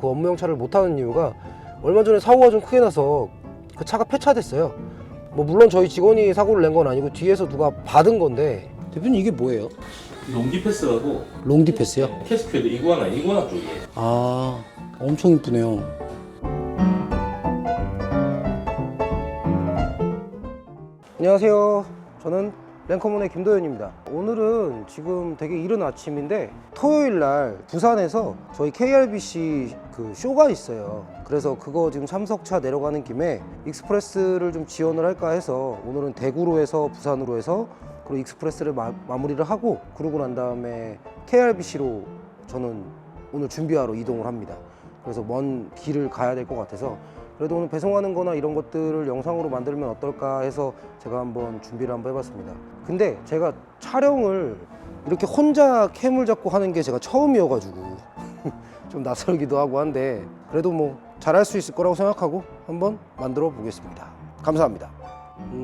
그 업무용 차를 못 타는 이유가 얼마 전에 사고가 좀 크게 나서 그 차가 폐차됐어요. 뭐 물론 저희 직원이 사고를 낸 건 아니고 뒤에서 누가 받은 건데. 대표님 이게 뭐예요? 롱디패스라고. 롱디패스요? 캐스큐드 이구아나 쪽이에요. 아, 엄청 이쁘네요. 안녕하세요. 저는 랭커문의 김도현입니다. 오늘은 지금 되게 이른 아침인데 토요일 날 부산에서 저희 KRBC 그 쇼가 있어요. 그래서 그거 지금 참석차 내려가는 김에 익스프레스를 좀 지원을 할까 해서 오늘은 대구로 해서 부산으로 해서 그리고 익스프레스를 마무리를 하고 그러고 난 다음에 KRBC로 저는 오늘 준비하러 이동을 합니다. 그래서 먼 길을 가야 될 것 같아서 그래도 오늘 배송하는 거나 이런 것들을 영상으로 만들면 어떨까 해서 제가 한번 준비를 한번 해봤습니다. 근데 제가 촬영을 이렇게 혼자 캠을 잡고 하는 게 제가 처음이어가지고 좀 낯설기도 하고 한데 그래도 뭐 잘할 수 있을 거라고 생각하고 한번 만들어 보겠습니다. 감사합니다.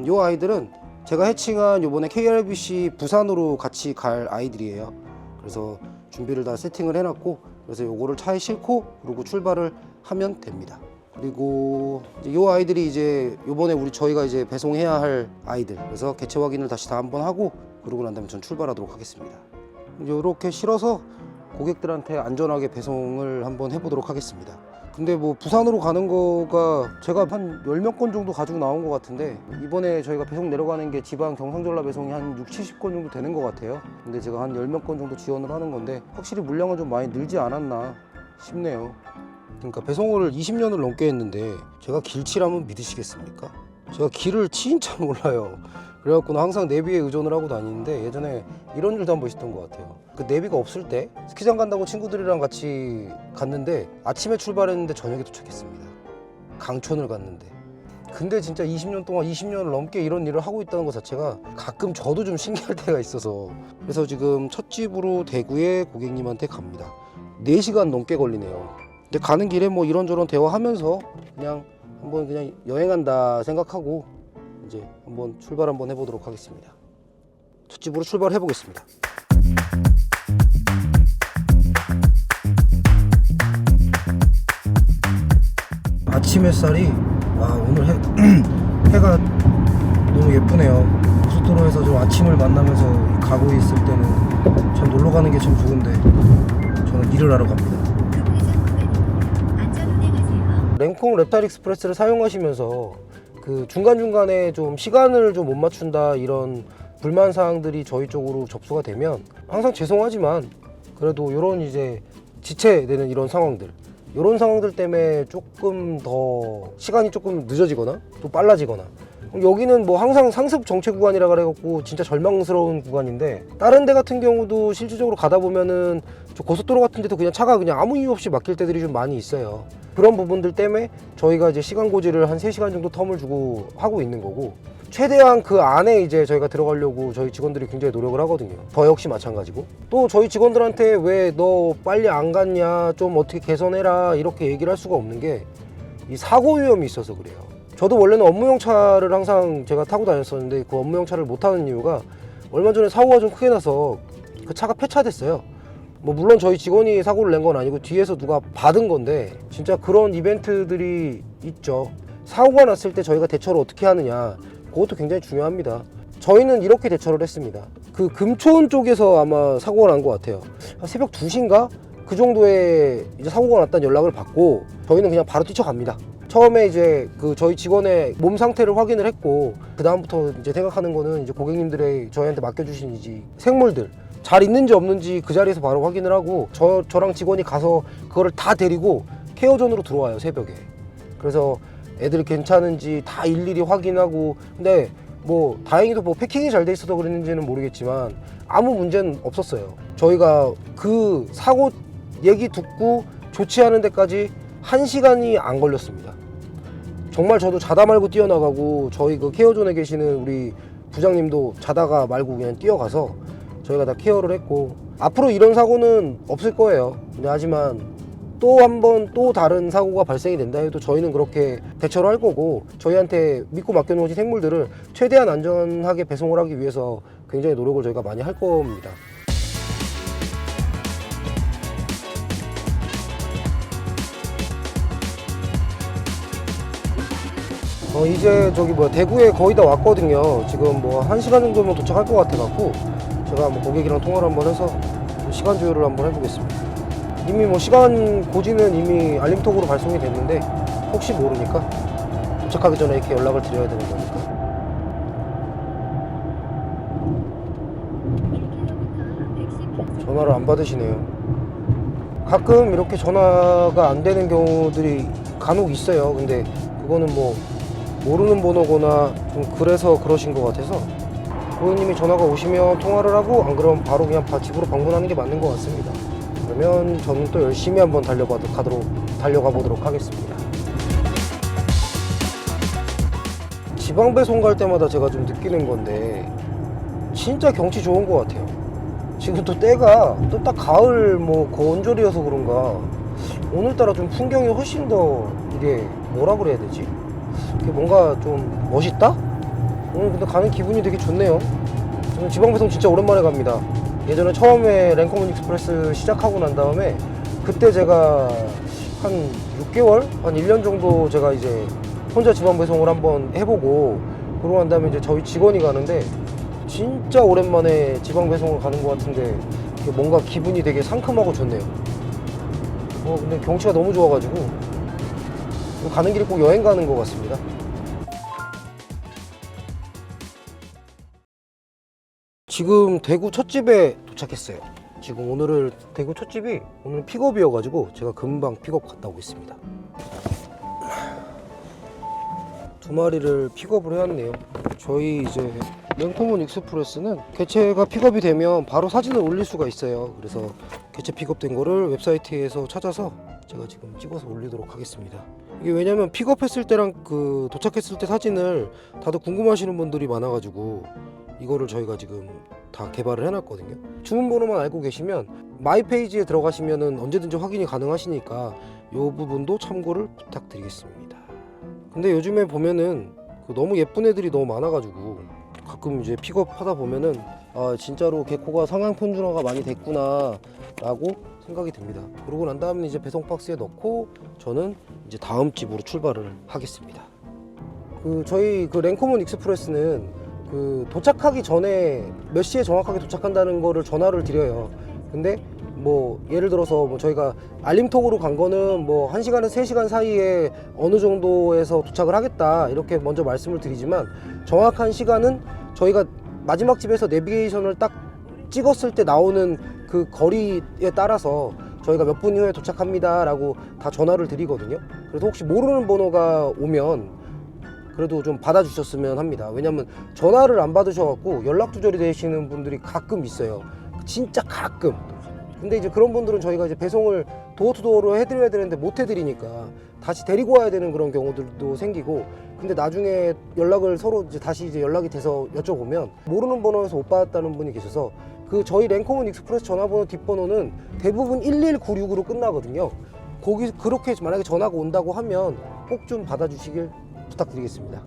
이 아이들은 제가 해칭한 요번에 KRBC 부산으로 같이 갈 아이들이에요. 그래서 준비를 다 세팅을 해놨고 그래서 요거를 차에 싣고 그리고 출발을 하면 됩니다. 그리고 이 아이들이 이제 요번에 저희가 이제 배송해야 할 아이들, 그래서 개체 확인을 다시 다 한번 하고 그러고 난 다음에 전 출발하도록 하겠습니다. 이렇게 실어서 고객들한테 안전하게 배송을 한번 해보도록 하겠습니다. 근데 뭐 부산으로 가는 거가 제가 한 10몇 건 정도 가지고 나온 것 같은데 이번에 저희가 배송 내려가는 게 지방 경상전라 배송이 한 60, 70건 정도 되는 것 같아요. 근데 제가 한 10몇 건 정도 지원을 하는 건데 확실히 물량은 좀 많이 늘지 않았나 싶네요. 그러니까 배송을 20년을 넘게 했는데 제가 길치라면 믿으시겠습니까? 제가 길을 진짜 몰라요. 그래갖고 항상 내비에 의존을 하고 다니는데 예전에 이런 일도 한 번 있었던 것 같아요. 그 내비가 없을 때 스키장 간다고 친구들이랑 같이 갔는데 아침에 출발했는데 저녁에 도착했습니다. 강촌을 갔는데. 근데 진짜 20년 동안 20년을 넘게 이런 일을 하고 있다는 것 자체가 가끔 저도 좀 신기할 때가 있어서 그래서 지금 첫 집으로 대구에 고객님한테 갑니다. 4시간 넘게 걸리네요. 근데 가는 길에 뭐 이런저런 대화하면서 그냥 한번 그냥 여행한다 생각하고 이제 한번 출발 한번 해보도록 하겠습니다. 첫 집으로 출발해 보겠습니다. 아침 햇살이 와 오늘 해가 너무 예쁘네요. 고속도로에서 좀 아침을 만나면서 가고 있을 때는 참 놀러 가는 게 참 좋은데 저는 일을 하러 갑니다. 랭콩 랩탈 익스프레스를 사용하시면서 그 중간중간에 좀 시간을 좀 못 맞춘다 이런 불만 사항들이 저희 쪽으로 접수가 되면 항상 죄송하지만 그래도 이런 이제 지체되는 이런 상황들 때문에 조금 더 시간이 조금 늦어지거나 또 빨라지거나 여기는 뭐 항상 상습 정체 구간이라 그래갖고 진짜 절망스러운 구간인데 다른 데 같은 경우도 실질적으로 가다 보면은 고속도로 같은 데도 그냥 차가 그냥 아무 이유 없이 막힐 때들이 좀 많이 있어요. 그런 부분들 때문에 저희가 이제 시간 고지를 한 3시간 정도 텀을 주고 하고 있는 거고 최대한 그 안에 이제 저희가 들어가려고 저희 직원들이 굉장히 노력을 하거든요. 저 역시 마찬가지고 또 저희 직원들한테 왜 너 빨리 안 갔냐 좀 어떻게 개선해라 이렇게 얘기를 할 수가 없는 게 이 사고 위험이 있어서 그래요. 저도 원래는 업무용 차를 항상 제가 타고 다녔었는데 그 업무용 차를 못 타는 이유가 얼마 전에 사고가 좀 크게 나서 그 차가 폐차됐어요. 뭐 물론 저희 직원이 사고를 낸 건 아니고 뒤에서 누가 받은 건데 진짜 그런 이벤트들이 있죠. 사고가 났을 때 저희가 대처를 어떻게 하느냐 그것도 굉장히 중요합니다. 저희는 이렇게 대처를 했습니다. 그 금촌 쪽에서 아마 사고가 난 것 같아요. 새벽 2시인가? 그 정도에 이제 사고가 났다는 연락을 받고 저희는 그냥 바로 뛰쳐갑니다. 처음에 이제 그 저희 직원의 몸 상태를 확인을 했고 그 다음부터 이제 생각하는 거는 이제 고객님들의 저희한테 맡겨주신 이제 생물들 잘 있는지 없는지 그 자리에서 바로 확인을 하고 저랑 직원이 가서 그거를 다 데리고 케어존으로 들어와요, 새벽에. 그래서 애들 괜찮은지 다 일일이 확인하고 근데 뭐 다행히도 뭐 패킹이 잘 돼 있어서 그랬는지는 모르겠지만 아무 문제는 없었어요. 저희가 그 사고 얘기 듣고 조치하는 데까지 1시간이 안 걸렸습니다. 정말 저도 자다 말고 뛰어나가고 저희 그 케어존에 계시는 우리 부장님도 자다가 말고 그냥 뛰어가서 저희가 다 케어를 했고 앞으로 이런 사고는 없을 거예요. 근데 하지만 또 한 번 또 다른 사고가 발생이 된다 해도 저희는 그렇게 대처를 할 거고 저희한테 믿고 맡겨놓으신 생물들을 최대한 안전하게 배송을 하기 위해서 굉장히 노력을 저희가 많이 할 겁니다. 이제 저기 뭐 대구에 거의 다 왔거든요. 지금 뭐 1시간 정도면 도착할 것 같아갖고 제가 뭐 고객이랑 통화를 한번 해서 시간 조율을 한번 해보겠습니다. 이미 뭐 시간 고지는 이미 알림톡으로 발송이 됐는데 혹시 모르니까 도착하기 전에 이렇게 연락을 드려야 되는 거니까. 1km 110km 전화를 안 받으시네요. 가끔 이렇게 전화가 안 되는 경우들이 간혹 있어요. 근데 그거는 뭐 모르는 번호거나 좀 그래서 그러신 것 같아서 고객님이 전화가 오시면 통화를 하고 안 그러면 바로 그냥 집으로 방문하는 게 맞는 것 같습니다. 그러면 저는 또 열심히 한번 달려가 보도록 하겠습니다. 지방 배송 갈 때마다 제가 좀 느끼는 건데 진짜 경치 좋은 것 같아요. 지금 또 때가 또 딱 가을 뭐 건절이어서 그런가 오늘따라 좀 풍경이 훨씬 더 이게 뭐라 그래야 되지? 이게 뭔가 좀 멋있다? 오늘 근데 가는 기분이 되게 좋네요. 저는 지방배송 진짜 오랜만에 갑니다. 예전에 처음에 랭커문 익스프레스 시작하고 난 다음에 그때 제가 한 6개월? 한 1년 정도 제가 이제 혼자 지방배송을 한번 해보고 그러고 난 다음에 이제 저희 직원이 가는데 진짜 오랜만에 지방배송을 가는 것 같은데 뭔가 기분이 되게 상큼하고 좋네요. 근데 경치가 너무 좋아가지고 가는 길에 꼭 여행 가는 것 같습니다. 지금 대구 첫집에 도착했어요. 지금 오늘을 대구 첫집이 오늘 픽업이어가지고 제가 금방 픽업 갔다 오겠습니다. 2마리를 픽업을 해왔네요. 저희 이제 랭커문 익스프레스는 개체가 픽업이 되면 바로 사진을 올릴 수가 있어요. 그래서 개체 픽업된 거를 웹사이트에서 찾아서 제가 지금 찍어서 올리도록 하겠습니다. 이게 왜냐면 픽업했을 때랑 그 도착했을 때 사진을 다들 궁금하시는 분들이 많아가지고 이거를 저희가 지금 다 개발을 해놨거든요. 주문 번호만 알고 계시면 마이 페이지에 들어가시면은 언제든지 확인이 가능하시니까 이 부분도 참고를 부탁드리겠습니다. 근데 요즘에 보면은 너무 예쁜 애들이 너무 많아가지고 가끔 이제 픽업하다 보면은 아 진짜로 개코가 상향 편준화가 많이 됐구나 라고 생각이 듭니다. 그러고 난 다음에 이제 배송 박스에 넣고 저는 이제 다음 집으로 출발을 하겠습니다. 저희 랭커문 익스프레스는 도착하기 전에 몇 시에 정확하게 도착한다는 거를 전화를 드려요. 근데 뭐 예를 들어서 뭐 저희가 알림톡으로 간 거는 뭐 1시간에서 3시간 사이에 어느 정도에서 도착을 하겠다 이렇게 먼저 말씀을 드리지만 정확한 시간은 저희가 마지막 집에서 내비게이션을 딱 찍었을 때 나오는 그 거리에 따라서 저희가 몇 분 후에 도착합니다 라고 다 전화를 드리거든요. 그래서 혹시 모르는 번호가 오면 그래도 좀 받아주셨으면 합니다. 왜냐면 전화를 안 받으셔갖고 연락 두절이 되시는 분들이 가끔 있어요. 진짜 가끔. 근데 이제 그런 분들은 저희가 이제 배송을 도어투도어로 해드려야 되는데 못 해드리니까 다시 데리고 와야 되는 그런 경우들도 생기고, 근데 나중에 연락을 서로 이제 다시 이제 연락이 돼서 여쭤보면 모르는 번호에서 못 받았다는 분이 계셔서 저희 랭커문 익스프레스 전화번호 뒷번호는 대부분 1196으로 끝나거든요. 거기 그렇게 만약에 전화가 온다고 하면 꼭 좀 받아주시길 부탁드리겠습니다.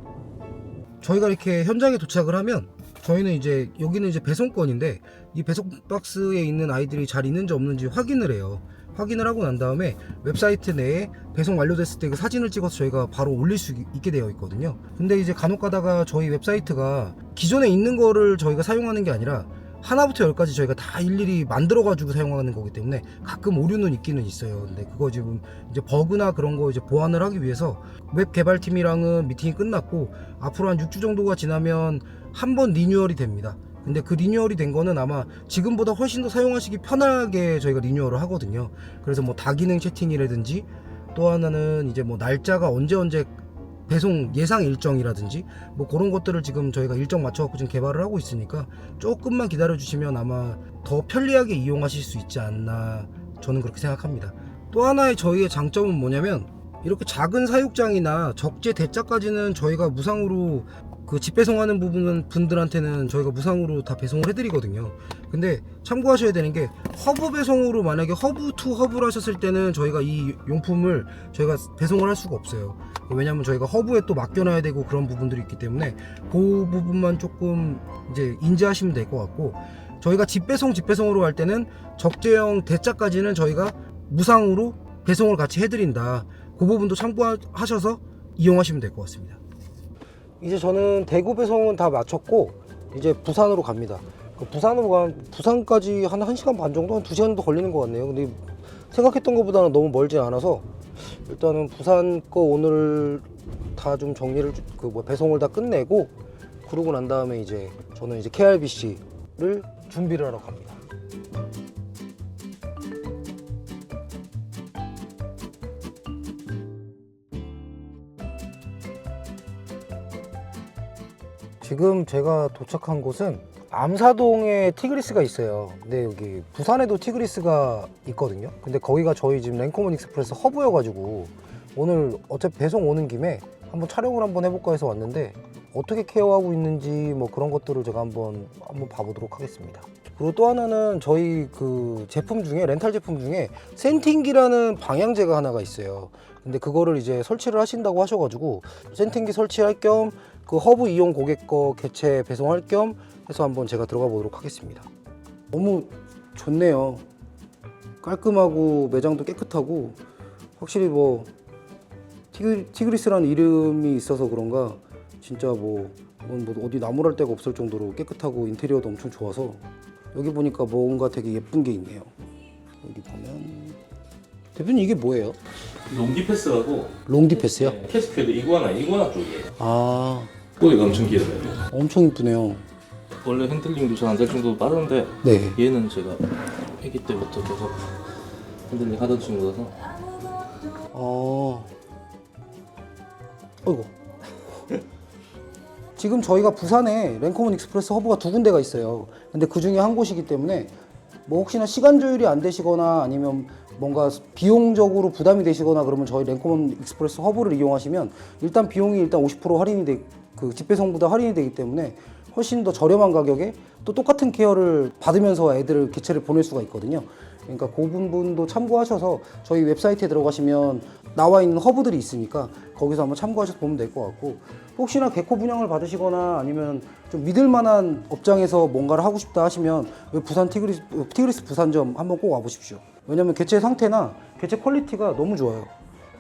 저희가 이렇게 현장에 도착을 하면 저희는 이제 여기는 이제 배송권인데 이 배송 박스에 있는 아이들이 잘 있는지 없는지 확인을 해요. 확인을 하고 난 다음에 웹사이트 내에 배송 완료됐을 때 그 사진을 찍어서 저희가 바로 올릴 수 있게 되어 있거든요. 근데 이제 간혹 가다가 저희 웹사이트가 기존에 있는 거를 저희가 사용하는 게 아니라 하나부터 10까지 저희가 다 일일이 만들어 가지고 사용하는 거기 때문에 가끔 오류는 있기는 있어요. 근데 그거 지금 이제 버그나 그런 거 이제 보완을 하기 위해서 웹 개발팀이랑은 미팅이 끝났고 앞으로 한 6주 정도가 지나면 한 번 리뉴얼이 됩니다. 근데 그 리뉴얼이 된 거는 아마 지금보다 훨씬 더 사용하시기 편하게 저희가 리뉴얼을 하거든요. 그래서 뭐 다기능 채팅이라든지 또 하나는 이제 뭐 날짜가 언제 배송 예상 일정이라든지 뭐 그런 것들을 지금 저희가 일정 맞춰갖고 지금 개발을 하고 있으니까 조금만 기다려 주시면 아마 더 편리하게 이용하실 수 있지 않나 저는 그렇게 생각합니다. 또 하나의 저희의 장점은 뭐냐면 이렇게 작은 사육장이나 적재 대자까지는 저희가 무상으로 집배송하는 분들한테는 저희가 무상으로 다 배송을 해드리거든요. 근데 참고하셔야 되는 게 허브 배송으로 만약에 허브 투 허브를 하셨을 때는 저희가 이 용품을 저희가 배송을 할 수가 없어요. 왜냐면 저희가 허브에 또 맡겨놔야 되고 그런 부분들이 있기 때문에 그 부분만 조금 이제 인지하시면 될 것 같고, 저희가 집배송으로 할 때는 적재형 대자까지는 저희가 무상으로 배송을 같이 해드린다. 그 부분도 참고하셔서 이용하시면 될 것 같습니다. 이제 저는 대구 배송은 다 마쳤고 이제 부산으로 갑니다. 부산까지 한 1시간 반 정도, 한 2시간 정도 걸리는 것 같네요. 근데 생각했던 것보다는 너무 멀지 않아서 일단은 부산 거 오늘 다 좀 정리를 배송을 다 끝내고, 그러고 난 다음에 이제 저는 이제 KRBC를 준비를 하러 갑니다. 지금 제가 도착한 곳은 암사동에 티그리스가 있어요. 근데 여기 부산에도 티그리스가 있거든요. 근데 거기가 저희 지금 랭커몬 익스프레스 허브여가지고 오늘 어차피 배송 오는 김에 한번 촬영을 한번 해볼까 해서 왔는데, 어떻게 케어하고 있는지 뭐 그런 것들을 제가 한번 봐보도록 하겠습니다. 그리고 또 하나는 저희 그 제품 중에, 렌탈 제품 중에 센팅기라는 방향제가 하나가 있어요. 근데 그거를 이제 설치를 하신다고 하셔가지고 센팅기 설치할 겸 그 허브 이용 고객 거 개체 배송할 겸 해서 한번 제가 들어가 보도록 하겠습니다. 너무 좋네요. 깔끔하고 매장도 깨끗하고, 확실히 뭐 티그리스라는 이름이 있어서 그런가 진짜 뭐 어디 나무랄 데가 없을 정도로 깨끗하고 인테리어도 엄청 좋아서, 여기 보니까 뭔가 되게 예쁜 게 있네요. 여기 보면 대표님 이게 뭐예요? 롱기 패스하고 롱디 패스요? 네, 캐스케드 이구아나 쪽이에요. 아, 꼬리가 엄청 길어요. 엄청 이쁘네요. 원래 핸들링도 잘 안 될 정도로 빠른데 네. 얘는 제가 아기 때부터 계속 핸들링 하던 친구라서. 어이구. 지금 저희가 부산에 랭커몬 익스프레스 허브가 2군데가 있어요. 근데 그 중에 한 곳이기 때문에 뭐 혹시나 시간 조율이 안 되시거나 아니면 뭔가 비용적으로 부담이 되시거나 그러면 저희 랭커몬 익스프레스 허브를 이용하시면 일단 비용이 일단 50% 할인이 그 집배송보다 할인이 되기 때문에 훨씬 더 저렴한 가격에 또 똑같은 케어를 받으면서 애들을 개체를 보낼 수가 있거든요. 그러니까 그 부분도 참고하셔서 저희 웹사이트에 들어가시면 나와 있는 허브들이 있으니까 거기서 한번 참고하셔서 보면 될 것 같고, 혹시나 개코 분양을 받으시거나 아니면 좀 믿을 만한 업장에서 뭔가를 하고 싶다 하시면 부산 티그리스 부산점 한번 꼭 와보십시오. 왜냐면 개체 상태나 개체 퀄리티가 너무 좋아요.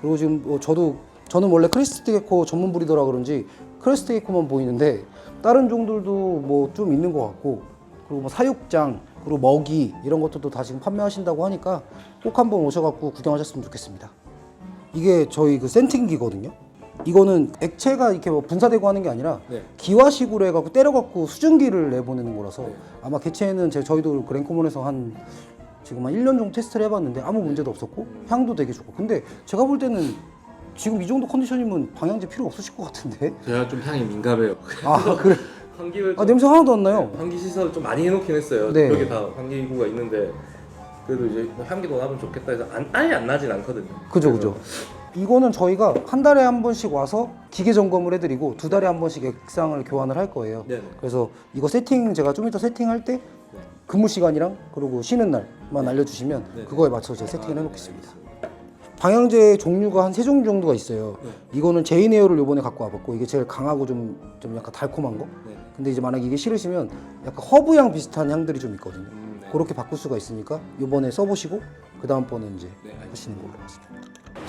그리고 지금 뭐 저는 원래 크레스트 개코 전문 브리더라 그런지 크레스트 개코만 보이는데 다른 종들도 뭐 좀 있는 것 같고, 그리고 뭐 사육장, 그리고 먹이 이런 것들도 다 지금 판매하신다고 하니까 꼭 한번 오셔갖고 구경하셨으면 좋겠습니다. 이게 저희 그 센팅기거든요. 이거는 액체가 이렇게 뭐 분사되고 하는 게 아니라 네. 기화식으로 해갖고 때려갖고 수증기를 내보내는 거라서 네. 아마 개체는 저희도 그 랭커몬에서 지금 한 1년 정도 테스트를 해봤는데 아무 문제도 없었고 향도 되게 좋고. 근데 제가 볼 때는 지금 이 정도 컨디션이면 방향제 필요 없으실 것 같은데? 제가 좀 향이 민감해요. 아 그래? 환기를 아 냄새 하나도 안 나요? 환기 시설 좀 많이 해놓긴 했어요. 네. 여기 다 환기구가 있는데 그래도 이제 향기도 나면 좋겠다 해서 아예 안 나진 않거든요. 그죠. 이거는 저희가 한 달에 한 번씩 와서 기계 점검을 해드리고 2달에 한 번씩 액상을 교환을 할 거예요. 네네. 그래서 이거 제가 좀 이따 세팅할 때 네. 근무 시간이랑 그리고 쉬는 날만 네. 알려주시면 네. 그거에 맞춰서 제가 세팅을 해놓겠습니다. 방향제 종류가 한 3종류 정도가 있어요. 네. 이거는 제이네어를 이번에 갖고 와봤고, 이게 제일 강하고 좀 약간 달콤한 거. 네. 근데 이제 만약에 이게 싫으시면 약간 허브향 비슷한 향들이 좀 있거든요. 네. 그렇게 바꿀 수가 있으니까 이번에 써보시고 그 다음번에 이제 네, 알겠습니다. 하시는 걸로 하겠습니다.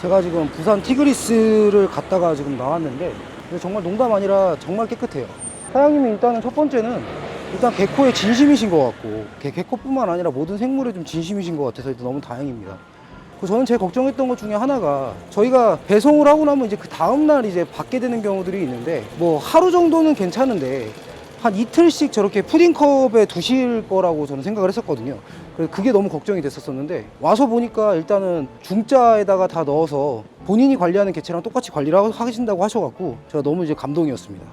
제가 지금 부산 티그리스를 갔다가 지금 나왔는데 정말 농담 아니라 정말 깨끗해요. 사장님이 일단은 첫 번째는 일단 개코에 진심이신 것 같고, 개코뿐만 아니라 모든 생물에 좀 진심이신 것 같아서 일단 너무 다행입니다. 저는 제일 걱정했던 것 중에 하나가, 저희가 배송을 하고 나면 이제 그 다음날 이제 받게 되는 경우들이 있는데, 뭐 하루 정도는 괜찮은데 한 이틀씩 저렇게 푸딩컵에 두실 거라고 저는 생각을 했었거든요. 그래서 그게 너무 걱정이 됐었는데 와서 보니까 일단은 중자에다가 다 넣어서 본인이 관리하는 개체랑 똑같이 관리를 하신다고 하셔갖고 제가 너무 이제 감동이었습니다.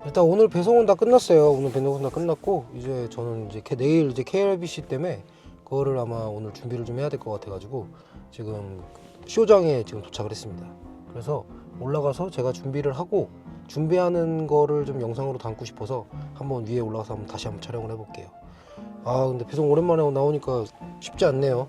일단 오늘 배송은 다 끝났어요. 오늘 배송은 다 끝났고 이제 저는 이제 내일 이제 KRBC 때문에 그거를 아마 오늘 준비를 좀 해야 될 것 같아가지고 지금 쇼장에 지금 도착을 했습니다. 그래서 올라가서 제가 준비를 하고 준비하는 거를 좀 영상으로 담고 싶어서 한번 위에 올라가서 다시 한번 촬영을 해볼게요. 아 근데 배송 오랜만에 나오니까 쉽지 않네요.